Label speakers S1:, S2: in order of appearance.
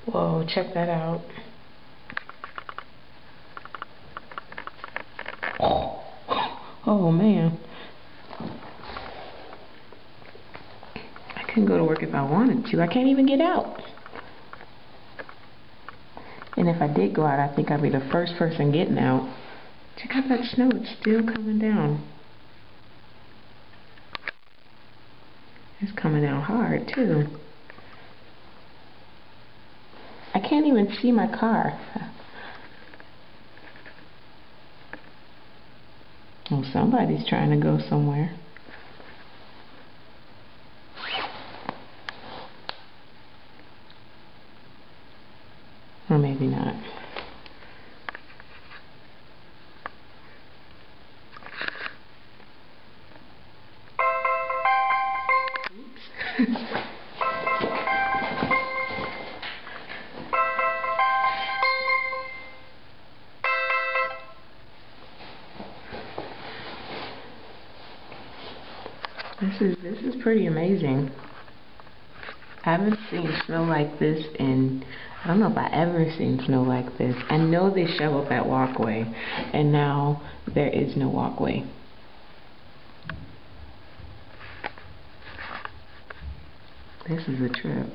S1: Whoa, check that out. Oh man. I couldn't go to work if I wanted to. I can't even get out. And if I did go out, I think I'd be the first person getting out. Check out that snow. It's still coming down. It's coming down hard, too. I can't even see my car. Well, somebody's trying to go somewhere. Or maybe not. Oops. This is pretty amazing. I haven't seen snow like this in, I don't know if I ever seen snow like this. I know they shoveled that walkway, and now there is no walkway. This is a trip.